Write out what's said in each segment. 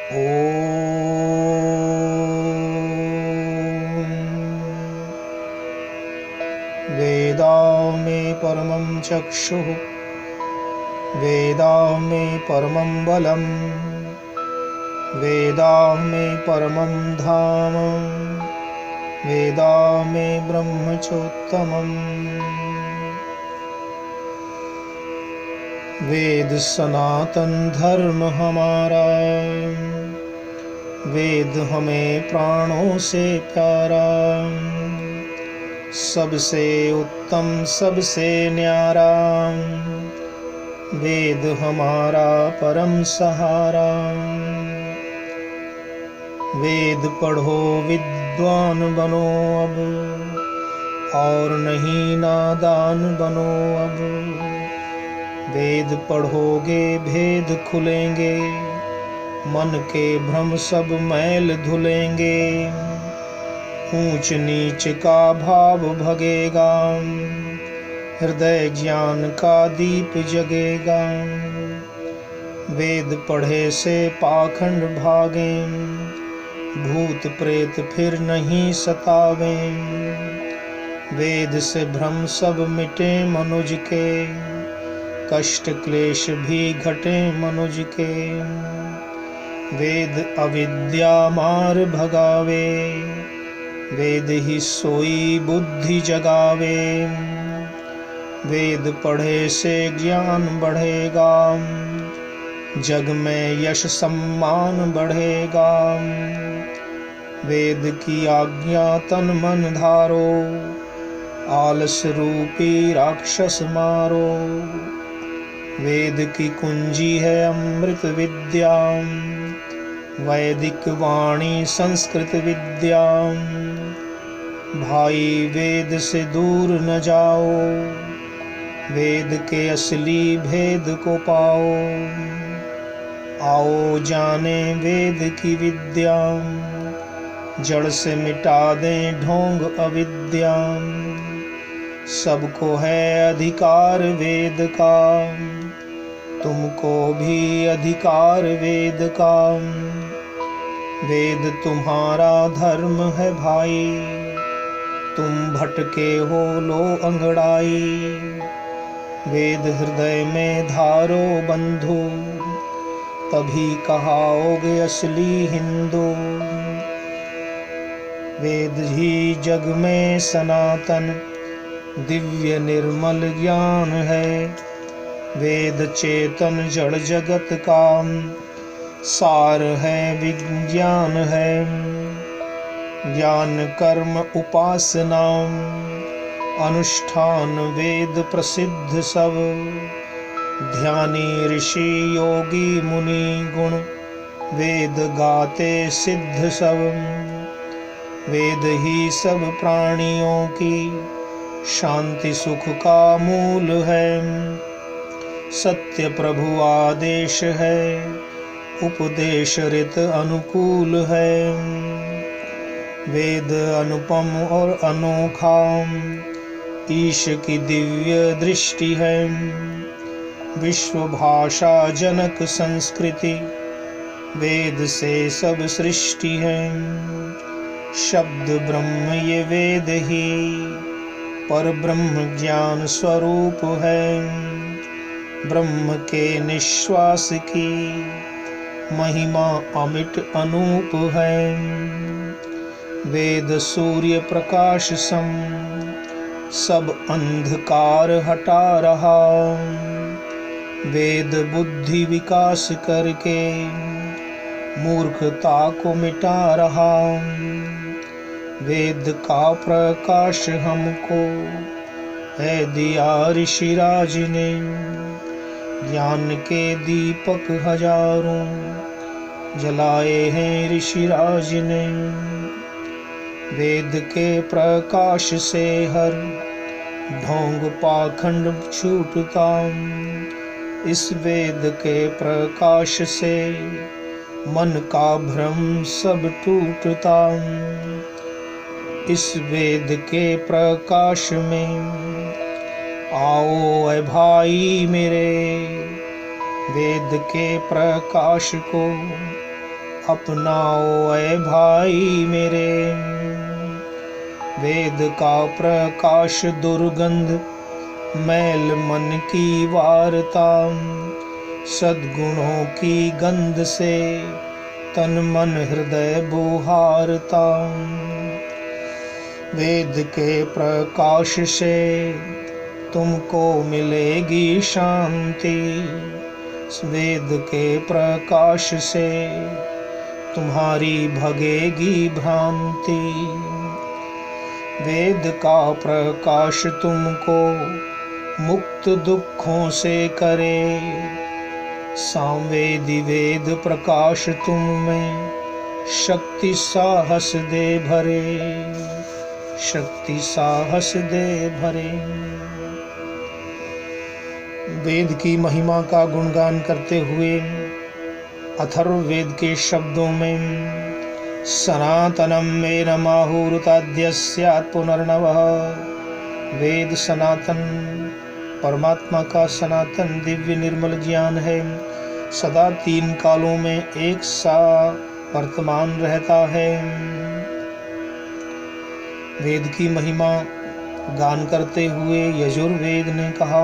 वेदा मे परमं चक्षुः वेदा मे परमं बलम् वेदा मे परमं धाम वेदा मे ब्रह्म चोत्तमम्। वेद सनातन धर्म हमारा, वेद हमें प्राणों से प्यारा, सबसे उत्तम सबसे न्यारा, वेद हमारा परम सहारा। वेद पढ़ो विद्वान बनो अब, और नहीं नादान बनो अब। वेद पढ़ोगे भेद खुलेंगे, मन के भ्रम सब मैल धुलेंगे। ऊंच नीच का भाव भगेगा, हृदय ज्ञान का दीप जगेगा। वेद पढ़े से पाखंड भागें, भूत प्रेत फिर नहीं सतावें। वेद से भ्रम सब मिटे मनुज के, कष्ट क्लेश भी घटे मनुज के। वेद अविद्या मार भगावे, वेद ही सोई बुद्धि जगावे। वेद पढ़े से ज्ञान बढ़ेगा, जग में यश सम्मान बढ़ेगा। वेद की आज्ञा तन मन धारो, आलस रूपी राक्षस मारो। वेद की कुंजी है अमृत विद्या, वैदिक वाणी संस्कृत विद्या। भाई वेद से दूर न जाओ, वेद के असली भेद को पाओ। आओ जाने वेद की विद्या, जड़ से मिटा दें ढोंग अविद्या। सबको है अधिकार वेद का, तुमको भी अधिकार वेद का। वेद तुम्हारा धर्म है भाई, तुम भटके हो लो अंगड़ाई। वेद हृदय में धारो बंधु, तभी कहाओगे असली हिंदू। वेद ही जग में सनातन दिव्य निर्मल ज्ञान है। वेद चेतन जड़ जगत का सार है, विज्ञान है। ज्ञान कर्म उपासना अनुष्ठान वेद प्रसिद्ध सब। ध्यानी ऋषि योगी मुनि गुण, वेद गाते सिद्ध सब। वेद ही सब प्राणियों की शांति सुख का मूल है। सत्य प्रभु आदेश है, उपदेश रित अनुकूल है। वेद अनुपम और अनोखा, ईश की दिव्य दृष्टि है। विश्व भाषा जनक संस्कृति, वेद से सब सृष्टि है। शब्द ब्रह्म ये वेद ही, पर ब्रह्म ज्ञान स्वरूप है। ब्रह्म के निश्वास की महिमा अमिट अनूप है। वेद सूर्य प्रकाश सम, सब अंधकार हटा रहा। वेद बुद्धि विकास करके मूर्खता को मिटा रहा। वेद का प्रकाश हमको है दिया ऋषिराज ने, ज्ञान के दीपक हजारों जलाए हैं ऋषिराज ने। वेद के प्रकाश से हर ढोंग पाखंड छूटता, इस वेद के प्रकाश से मन का भ्रम सब टूटता। इस वेद के प्रकाश में आओ ऐ भाई मेरे, वेद के प्रकाश को अपनाओ ऐ भाई मेरे। वेद का प्रकाश दुर्गंध मैल मन की वारता, सद्गुणों की गंध से तन मन हृदय बुहारता। वेद के प्रकाश से तुमको मिलेगी शांति, वेद के प्रकाश से तुम्हारी भगेगी भ्रांति। वेद का प्रकाश तुमको मुक्त दुखों से करे, सामवेदी वेद प्रकाश तुम में शक्ति साहस दे भरे, शक्ति साहस दे भरे। वेद की महिमा का गुणगान करते हुए अथर्ववेद के शब्दों में सनातनम मेन माहुरुताद्य स्यात् पुनर्नवः। वेद सनातन, परमात्मा का सनातन दिव्य निर्मल ज्ञान है, सदा तीन कालों में एक सा वर्तमान रहता है। वेद की महिमा गान करते हुए यजुर्वेद ने कहा,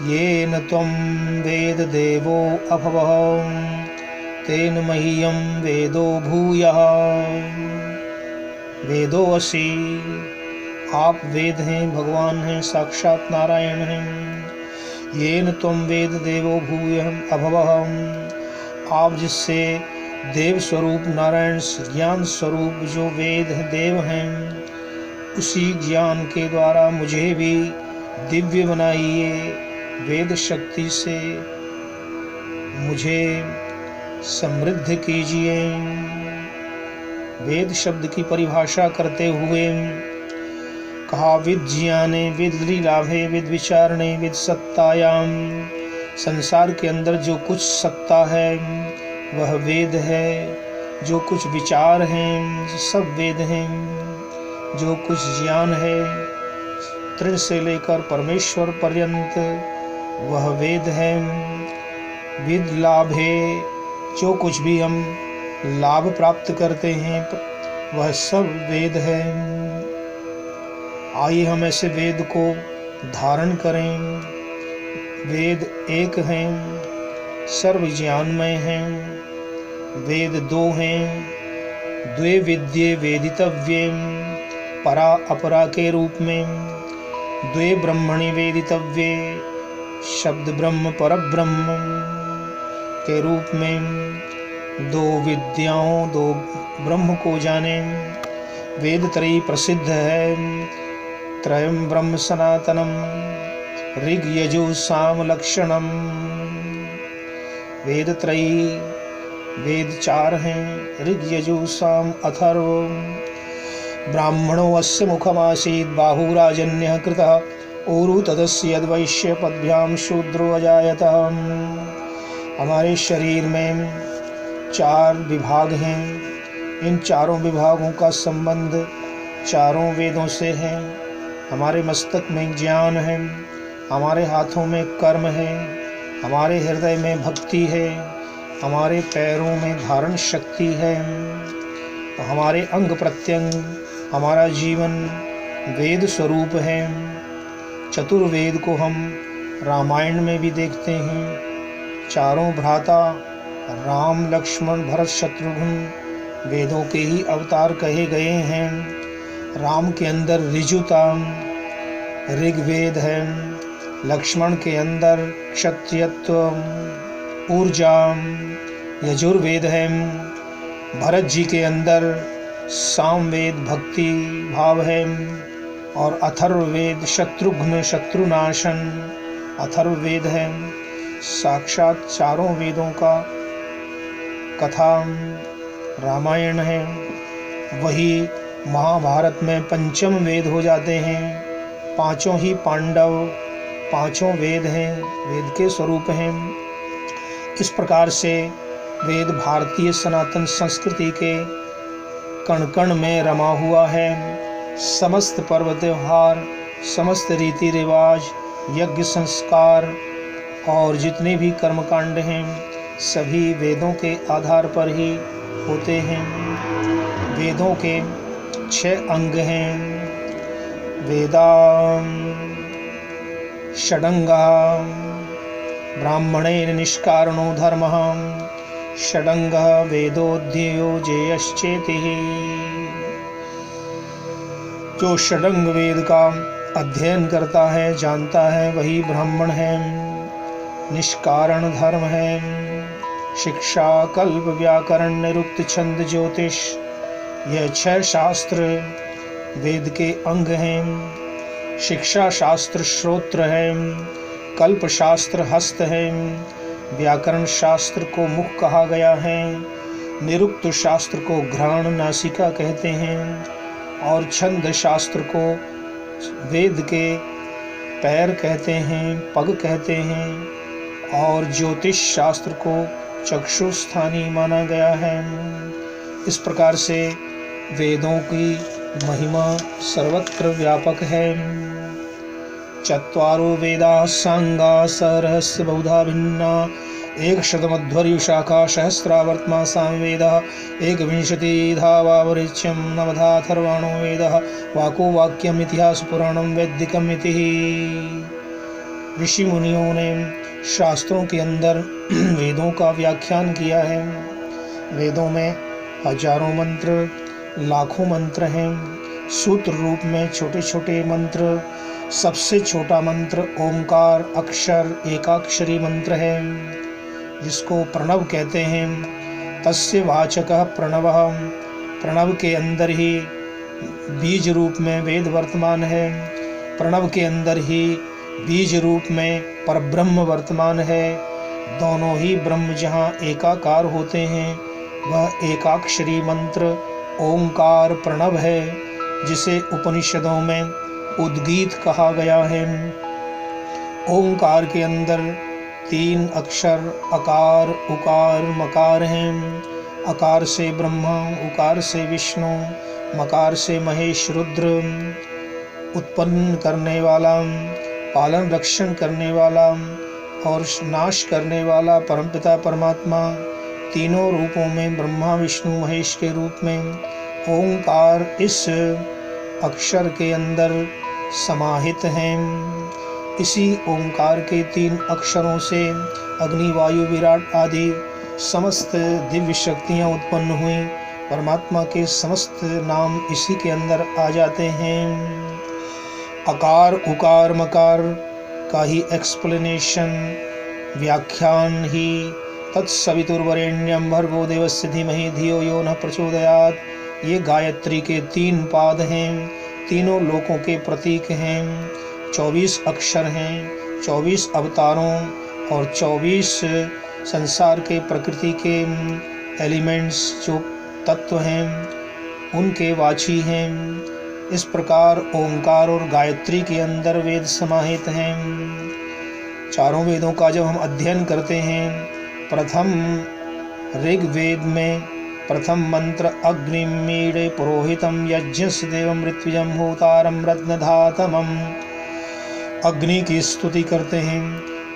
येन त्वं वेद देवो अभवः तेन मह्यं वेदो भूयः। वेदो असि, आप वेद हैं, भगवान हैं, साक्षात नारायण हैं। येन त्वं वेद देवो भूयः अभवः, आप जिससे देव स्वरूप नारायण ज्ञान स्वरूप जो वेद देव हैं, उसी ज्ञान के द्वारा मुझे भी दिव्य बनाइए। वेद शक्ति से मुझे समृद्ध कीजिए। वेद शब्द की परिभाषा करते हुए कहा, विज्ञाने विद्लीलाभे विद विचारणे विद सत्तायाम। संसार के अंदर जो कुछ सत्ता है वह वेद है, जो कुछ विचार हैं सब वेद हैं, जो कुछ ज्ञान है तृण से लेकर परमेश्वर पर्यंत वह वेद है। विद लाभे, जो कुछ भी हम लाभ प्राप्त करते हैं वह सब वेद है। आइए हम ऐसे वेद को धारण करें। वेद एक हैं, सर्व ज्ञानमय हैं। वेद दो हैं, द्वे विद्ये वेदितव्ये, परा अपरा के रूप में। द्वे ब्रह्मणि वेदितव्ये, शब्द ब्रह्म पर ब्रह्म के रूप में। दो विद्याओं, दो ब्रह्म को जाने। वेद त्रयी प्रसिद्ध है, त्रयं ब्रह्म सनातनम ऋग यजु साम लक्षणम। वेद त्रयी, वेद चार हैं, ऋग यजु साम अथर्व। ब्राह्मणो अस्य मुखमासीत् बाहुराजन्यः कृतः, ऊरु तदस्य यद्वैश्य पद्भ्याम शूद्रो अजायत। हमारे शरीर में चार विभाग हैं, इन चारों विभागों का संबंध चारों वेदों से है। हमारे मस्तक में ज्ञान है, हमारे हाथों में कर्म है, हमारे हृदय में भक्ति है, हमारे पैरों में धारण शक्ति है। तो हमारे अंग प्रत्यंग, हमारा जीवन वेद स्वरूप है। चतुर्वेद को हम रामायण में भी देखते हैं। चारों भ्राता राम लक्ष्मण भरत शत्रुघ्न वेदों के ही अवतार कहे गए हैं। राम के अंदर ऋजुता ऋग्वेद है, लक्ष्मण के अंदर क्षत्रियत्व ऊर्जा यजुर्वेद है, भरत जी के अंदर सामवेद भक्ति भाव है, और अथर्ववेद शत्रुघ्न शत्रुनाशन अथर्ववेद है। साक्षात चारों वेदों का कथा रामायण है। वही महाभारत में पंचम वेद हो जाते हैं। पांचों ही पांडव, पांचों वेद हैं, वेद के स्वरूप हैं। इस प्रकार से वेद भारतीय सनातन संस्कृति के कण कण में रमा हुआ है। समस्त पर्व त्योहार, समस्त रीति रिवाज, यज्ञ संस्कार और जितने भी कर्मकांड हैं सभी वेदों के आधार पर ही होते हैं। वेदों के 6 अंग हैं। वेदा षडंगा ब्राह्मणेन निष्कारणो धर्मः षडंगः वेदोऽध्ययो जेयश्चेतिः। जो षडंग वेद का अध्ययन करता है, जानता है, वही ब्राह्मण है। निष्कारण धर्म है। शिक्षा, कल्प, व्याकरण, निरुक्त, छंद, ज्योतिष, यह 6 शास्त्र वेद के अंग हैं। शिक्षा शास्त्र श्रोत्र है। कल्प शास्त्र हस्त है। व्याकरण शास्त्र को मुख कहा गया है। निरुक्त शास्त्र को घ्राण नासिका कहते हैं और छंद शास्त्र को वेद के पैर कहते हैं, पग कहते हैं और ज्योतिष शास्त्र को चक्षुस्थानी माना गया है। इस प्रकार से वेदों की महिमा सर्वत्र व्यापक है। चत्वारो वेदाः सांगाः सरहस्य बहुधा भिन्ना एकशतमध्वर्युशाखा सहस्रावर्तमा सामवेदः एकविंशतिधा वावरिच्यं नवधा अथर्वाणो वेदः वाको वाक्यम इतिहास पुराणम वैदिकम इति। ऋषि मुनियों ने शास्त्रों के अंदर वेदों का व्याख्यान किया है। वेदों में हजारों मंत्र, लाखों मंत्र हैं। सूत्र रूप में छोटे छोटे मंत्र। सबसे छोटा मंत्र ओंकार अक्षर एकाक्षरी मंत्र है, जिसको प्रणव कहते हैं। तस्य वाचकः प्रणवः। प्रणव के अंदर ही बीज रूप में वेद वर्तमान है। प्रणव के अंदर ही बीज रूप में परब्रह्म वर्तमान है। दोनों ही ब्रह्म जहाँ एकाकार होते हैं, वह एकाक्षरी मंत्र ओंकार प्रणव है, जिसे उपनिषदों में उद्गीत कहा गया है। ओंकार के अंदर 3 अक्षर अकार उकार मकार हैं। अकार से ब्रह्मा, उकार से विष्णु, मकार से महेश रुद्र। उत्पन्न करने वाला, पालन रक्षण करने वाला और नाश करने वाला परमपिता परमात्मा, तीनों रूपों में ब्रह्मा विष्णु महेश के रूप में ओंकार इस अक्षर के अंदर समाहित हैं। इसी ओंकार के 3 अक्षरों से अग्नि वायु विराट आदि समस्त दिव्य शक्तियाँ उत्पन्न हुई। परमात्मा के समस्त नाम इसी के अंदर आ जाते हैं। अकार उकार मकार का ही एक्सप्लेनेशन, व्याख्यान ही तत्सवितुर्वरेण्यं भर्गो देवस्य धीमहि धियो यो न प्रचोदयात्। ये गायत्री के 3 पाद हैं, तीनों लोकों के प्रतीक हैं। 24 अक्षर हैं, 24 अवतारों और 24 संसार के प्रकृति के एलिमेंट्स जो तत्व हैं, उनके वाची हैं। इस प्रकार ओंकार और गायत्री के अंदर वेद समाहित हैं। चारों वेदों का जब हम अध्ययन करते हैं, प्रथम ऋग्वेद में प्रथम मंत्र अग्निमीडे पुरोहितम यज्ञस्य देवम ऋत्विजम होतारम रत्नधातमम। अग्नि की स्तुति करते हैं।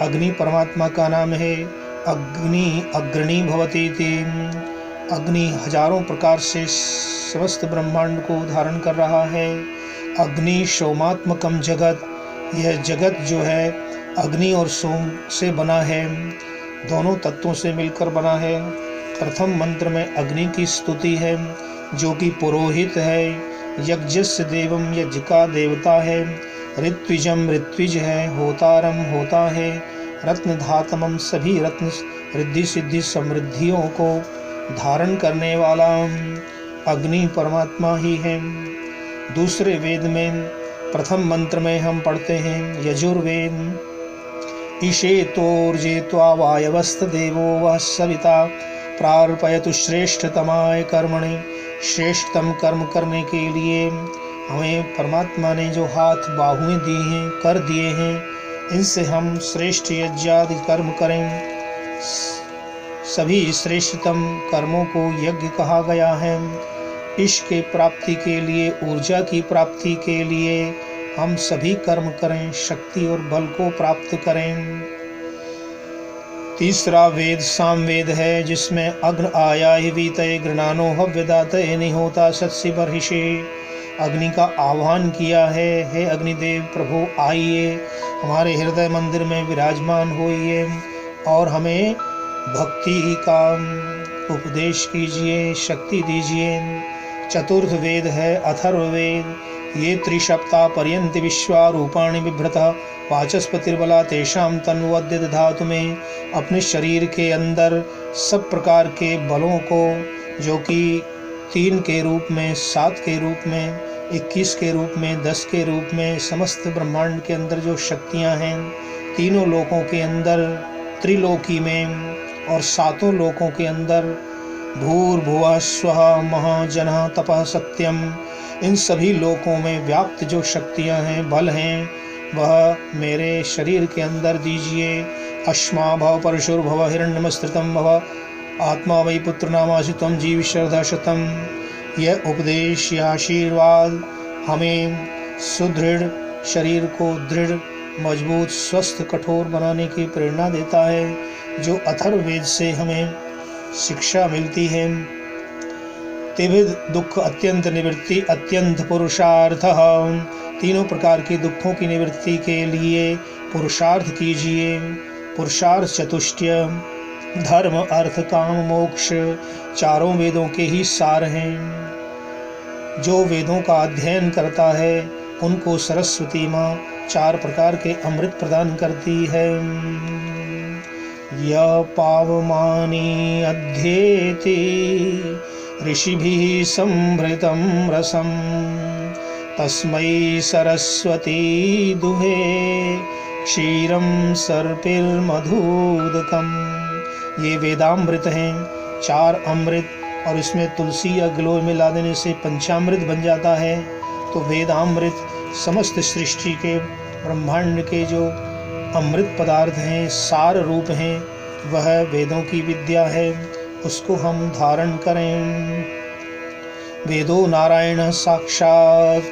अग्नि परमात्मा का नाम है। अग्नि अग्रणी भवती थी। अग्नि हजारों प्रकार से समस्त ब्रह्मांड को धारण कर रहा है। अग्नि सोमात्मकम जगत, यह जगत जो है अग्नि और सोम से बना है, दोनों तत्वों से मिलकर बना है। प्रथम मंत्र में अग्नि की स्तुति है, जो कि पुरोहित है। यज्ञस्य देवम, यज्ञ का देवता है। ऋत्विजम, ऋत्विज है। होतारम, होता है। रत्नधातमम, सभी रत्न रिद्धि सिद्धि समृद्धियों को धारण करने वाला अग्नि परमात्मा ही है। दूसरे वेद में प्रथम मंत्र में हम पढ़ते हैं यजुर्वेद, ईशेतोर्जेत्वा वायवस्त देवो वः सविता प्रार्पयतु श्रेष्ठतमाय कर्मणि। श्रेष्ठतम कर्म करने के लिए हमें परमात्मा ने जो हाथ बाहुएं दी हैं, कर दिए हैं, इनसे हम श्रेष्ठ यज्ञादि कर्म करें। सभी श्रेष्ठतम कर्मों को यज्ञ कहा गया है। इष्ट की प्राप्ति के लिए, ऊर्जा की प्राप्ति के लिए हम सभी कर्म करें, शक्ति और बल को प्राप्त करें। तीसरा वेद सामवेद है, जिसमें अग्न आया ही वीतये गृणानो हव्यदातये निहोता सत्सि बर्हिषे। अग्नि का आह्वान किया है, हे अग्निदेव प्रभु आइए, हमारे हृदय मंदिर में विराजमान होइए और हमें भक्ति का उपदेश कीजिए, शक्ति दीजिए। चतुर्थ वेद है अथर्ववेद। ये त्रिसप्ताह पर्यंत विश्वारूपाणि बिभ्रतः वाचस्पतिर्बला तेषां तन्वद्य धातु में अपने शरीर के अंदर सब प्रकार के बलों को, जो कि 3 के रूप में, 7 के रूप में, 21 के रूप में, 10 के रूप में, समस्त ब्रह्मांड के अंदर जो शक्तियां हैं, तीनों लोकों के अंदर, त्रिलोकी में और 7 लोकों के अंदर, भूर्भुवः स्वः महाजनः तपः सत्यम, इन सभी लोकों में व्याप्त जो शक्तियां हैं, बल हैं, वह मेरे शरीर के अंदर दीजिए। अश्मा भव परशुर्भव हिरण्यमस्त्रितं भव आत्मा वै पुत्रनामासि त्वं जीव श्रद्धा शतम्। यह उपदेश, यह आशीर्वाद हमें सुदृढ़ शरीर को दृढ़, मजबूत, स्वस्थ, कठोर बनाने की प्रेरणा देता है, जो अथर्ववेद से हमें शिक्षा मिलती है। त्रिविध दुख अत्यंत निवृत्ति अत्यंत पुरुषार्थः। तीनों प्रकार के दुखों की निवृत्ति के लिए पुरुषार्थ कीजिए। पुरुषार्थ चतुष्टय, धर्म अर्थ काम मोक्ष, चारों वेदों के ही सार हैं। जो वेदों का अध्ययन करता है उनको सरस्वती माँ 4 प्रकार के अमृत प्रदान करती है। य पावमानी अध्येति ऋषिभिः संभृतं रसं तस्मै सरस्वती दुहे क्षीरं सर्पिर्मधुदकम्। ये वेदामृत हैं, 4 अमृत, और इसमें तुलसी या गिलोय मिला देने से पंचामृत बन जाता है। तो वेदामृत समस्त सृष्टि के, ब्रह्मांड के जो अमृत पदार्थ हैं, सार रूप हैं, वह वेदों की विद्या है, उसको हम धारण करें। वेदो नारायण साक्षात्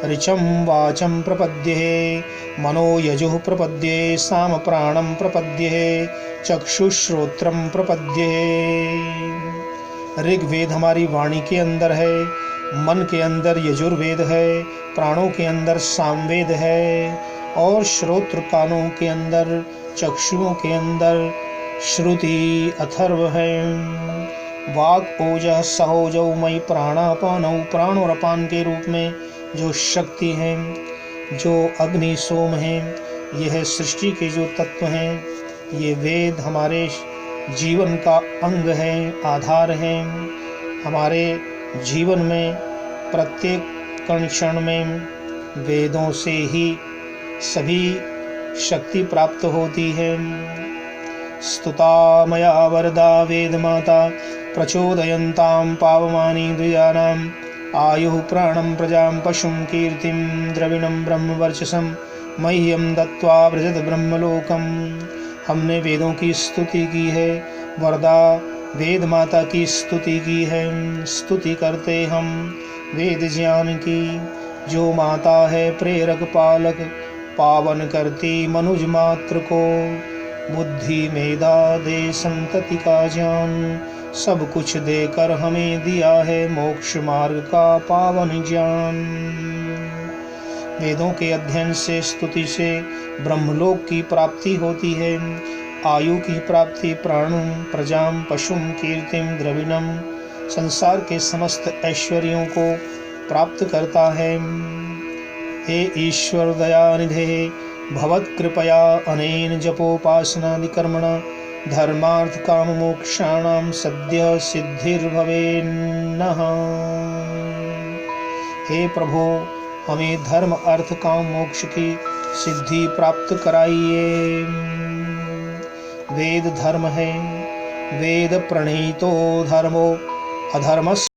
ऋचं वाचं प्रपद्ये मनो यजुः प्रपद्ये साम प्राणं प्रपद्ये चक्षुश्रोत्रं प्रपद्ये। ऋग्वेद हमारी वाणी के अंदर है, मन के अंदर यजुर्वेद है, प्राणों के अंदर सामवेद है, और श्रोत्र कानों के अंदर, चक्षुओं के अंदर श्रुति अथर्व है। वाक् ओजः सहोजौ मयि प्राणापानौ, प्राण और अपान के रूप में जो शक्ति है, जो अग्नि सोम है, यह सृष्टि के जो तत्व हैं, ये वेद हमारे जीवन का अंग है, आधार है। हमारे जीवन में प्रत्येक कण क्षण में वेदों से ही सभी शक्ति प्राप्त होती है। स्तुता मया वरदा वेद माता प्रचोदयन्तां पावमानी द्विजानाम् आयुः प्राणं प्रजां पशुं कीर्तिं द्रविणं ब्रह्मवर्चसं मह्यं दत्त्वा व्रजत ब्रह्मलोकम्। हमने वेदों की स्तुति की है, वरदा वेद माता की स्तुति की है। स्तुति करते हम वेद ज्ञान की, जो माता है प्रेरक पालक, पावन करती मनुज मात्र को। बुद्धि मेधा दे संतति का ज्ञान, सब कुछ देकर हमें दिया है मोक्ष मार्ग का पावन ज्ञान। वेदों के अध्ययन से, स्तुति से ब्रह्मलोक की प्राप्ति होती है, आयु की प्राप्ति, प्राणुं प्रजां पशुं कीर्तिं द्रविणं, संसार के समस्त ऐश्वर्यों को प्राप्त करता है। हे ईश्वर दयानिधे भवत्कृपया अनेन जपोपासनादि कर्मणा धर्मार्थ काम मोक्षाणां सद्य सिद्धिर्भवेन्नः। हे प्रभु, हमें धर्म अर्थ काम मोक्ष की सिद्धि प्राप्त कराइए। वेद धर्म है, वेद प्रणीतो धर्मो अधर्मस्